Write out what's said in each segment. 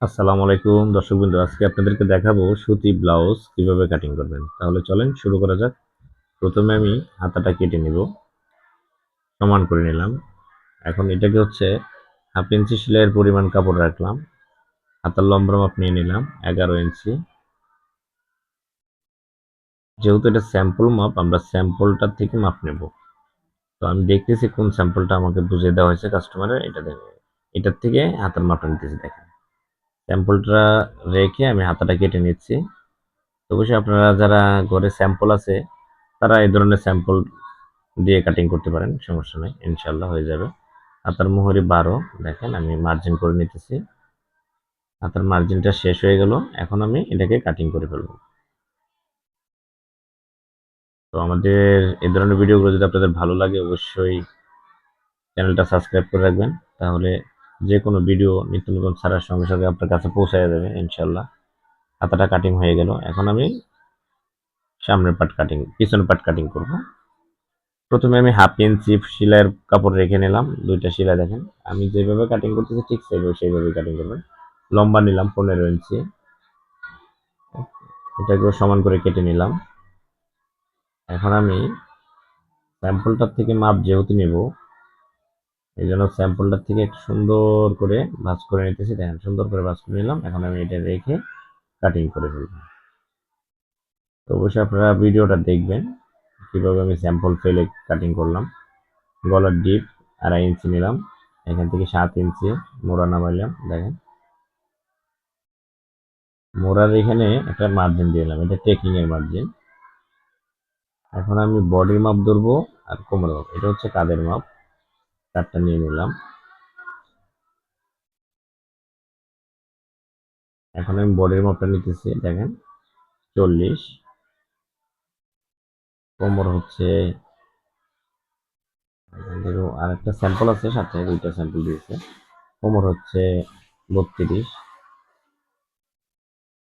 আসসালামু আলাইকুম দর্শকবৃন্দ, আজকে আপনাদেরকে দেখাবো সুতি ব্লাউজ কিভাবে কাটিং করবেন। তাহলে চলেন শুরু করা যাক। প্রথমে আমি হাতাটা কেটে নিব, সমান করে নিলাম। এখন এটাকে হাফ ইঞ্চি সেলাইয়ের পরিমাণ কাপড় রাখলাম। হাতার লম্বা মাপ নিয়ে নিলাম 11 ইঞ্চি। যেহেতু এটা স্যাম্পল মাপ, আমরা স্যাম্পলটার থেকে মাপ নেব। তো আমি দেখতেছি কোন স্যাম্পলটা আমাকে বুঝিয়ে দেওয়া হয়েছে কাস্টমারের, এটা দেখে এটার থেকে হাতার মাপটা নিতেছি। দেখেন, স্যাম্পলটা রেখে আমি হাতাটা কেটে নিচ্ছি। তো অবশ্যই আপনারা যারা ঘরে স্যাম্পল আছে তারা এই ধরনের স্যাম্পল দিয়ে কাটিং করতে পারেন, সমস্যা নেই, ইনশাল্লাহ হয়ে যাবে। হাতার মোহরি 12, দেখেন আমি মার্জিন করে নিতেছি। হাতার মার্জিনটা শেষ হয়ে গেল, এখন আমি এটাকে কাটিং করে ফেলবো। তো আমাদের এই ধরনের ভিডিওগুলো যদি আপনাদের ভালো লাগে, অবশ্যই চ্যানেলটা সাবস্ক্রাইব করে রাখবেন। তাহলে যে কোনো ভিডিও নিত্য নতুন ছাড়ার সঙ্গে সঙ্গে আপনার কাছে পৌঁছায় যাবে ইনশাল্লাহ। হাতাটা কাটিং হয়ে গেল, এখন আমি সামনের পার্ট কাটিং, পিছনের পার্ট কাটিং করব। প্রথমে আমি হাফ ইঞ্চি সেলাইয়ের কাপড় রেখে নিলাম, দুইটা সেলাই। দেখেন আমি যেভাবে কাটিং করতেছি ঠিক সেইভাবে কাটিং করবেন। লম্বা নিলাম 15 ইঞ্চি, এটাকেও সমান করে কেটে নিলাম। এখন আমি স্যাম্পলটার থেকে মাপ যেহেতু নেব, এই জন্য স্যাম্পলটার থেকে একটু সুন্দর করে ভাঁজ করে নিতেছি। দেখেন সুন্দর করে ভাঁজ করে নিলাম, এখন আমি এটা রেখে কাটিং করে ফেলব। তো অবশ্যই আপনারা ভিডিওটা দেখবেন কিভাবে আমি স্যাম্পল ফেলে কাটিং করলাম। গলার ডিপ 2.5 ইঞ্চি নিলাম, এখান থেকে 7 ইঞ্চি মোড়া নামাইলাম। দেখেন মোড়ার এখানে একটা মার্জিন দিয়ে দিলাম, এটা টেকিং এর মার্জিন। এখন আমি বডির মাপ ধরবো আর কোমরের মাপ, এটা হচ্ছে কাঁধের মাপ, কাঠটা নিয়ে নিলাম। এখন আমি বডির মাপটা নিতেছি, দেখেন 40। কোমর আর একটা স্যাম্পল আছে সাথে, দুইটা স্যাম্পল দিয়েছে। কোমর 32,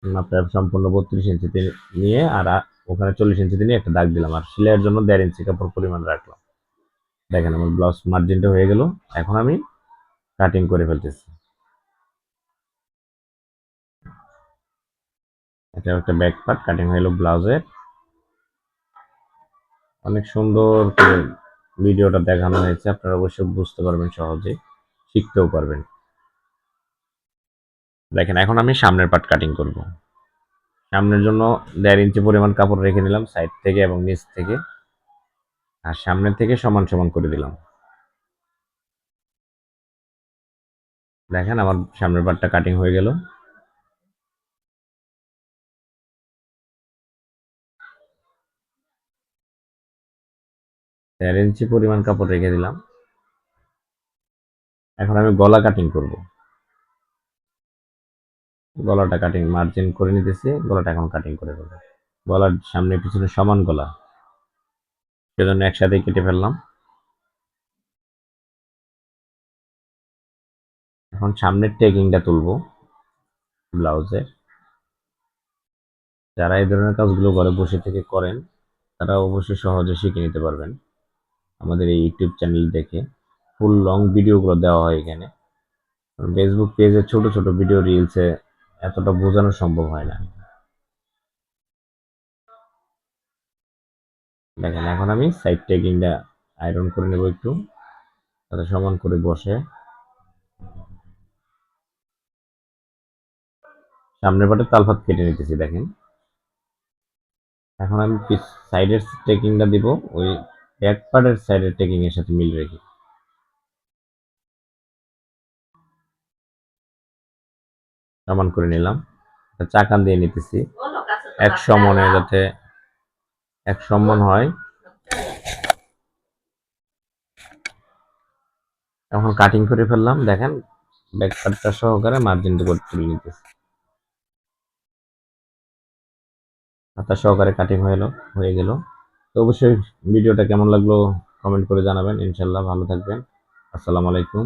মাপটা সম্পূর্ণ 32 ইঞ্চিতে নিয়ে আর ওখানে 40 ইঞ্চিতে নিয়ে একটা দাগ দিলাম, আর সেলাইয়ের জন্য 1.5 ইঞ্চি কাপড় পরিমাণ রাখলাম। দেখেন আমার ব্লাউজ মার্জিনটা হয়ে গেল, এখন আমি কাটিং করে ফেলতেছি। এটা একটা ব্যাক পার্ট কাটিং হয়ে গেল ব্লাউজের। অনেক সুন্দর করে ভিডিওটা দেখানো হয়েছে, আপনারা অবশ্যই বুঝতে পারবেন, সহজে শিখতেও পারবেন। দেখেন এখন আমি সামনের পার্ট কাটিং করব। সামনের জন্য 1.5 ইঞ্চি পরিমাণ কাপড় রেখে নিলাম সাইড থেকে এবং নিচ থেকে, আর সামনের থেকে সমান সমান করে দিলাম। দেখেন আমার সামনের পার্টটা কাটিং হয়ে গেল। 1.5 ইঞ্চি পরিমাণ কাপড় রেখে দিলাম। এখন আমি গলা কাটিং করব। গলাটা কাটিং মার্জিন করে নিতেছি, গলাটা এখন কাটিং করে ফেলবো। গলার সামনে পিছনে সমান গলা, সেজন্য একসাথে কেটে ফেললাম। এখন সামনের টেকিংটা তুলবো ব্লাউজের। যারা এই ধরনের কাজগুলো ঘরে বসে থেকে করেন তারা অবশ্যই সহজে শিখে নিতে পারবেন আমাদের এই ইউটিউব চ্যানেল দেখে। ফুল লং ভিডিওগুলো দেওয়া হয় এখানে। ফেসবুক পেজে ছোট ছোট ভিডিও রিলসে এতটা বোঝানো সম্ভব হয় না। দেখেন এখন আমি সাইড টেকিংটা আয়রন করে নেব একটু, তাতে সমান করে বসে। সামনের পাটে তালপাত কেটে নিতেছি। দেখেন এখন আমি সাইডের টেকিংটা দিব ওই ব্যাক পার্টের সাইডের টেকিং এর সাথে মিল রেখে। সমান করে নিলাম, চাকান দিয়ে নিতেছি এক সমানে, যাতে এক সমান হয়। এখন কাটিং করে ফেললাম। দেখেন ব্যাক পার্টটা সহকারে মার্জিনটা করে তুলে নিতেছি। হাতা সহকারে কাটিং হয়ে গেল। তো অবশ্যই ভিডিওটা কেমন লাগলো কমেন্ট করে জানাবেন। ইনশাল্লাহ ভালো থাকবেন। আসসালামু আলাইকুম।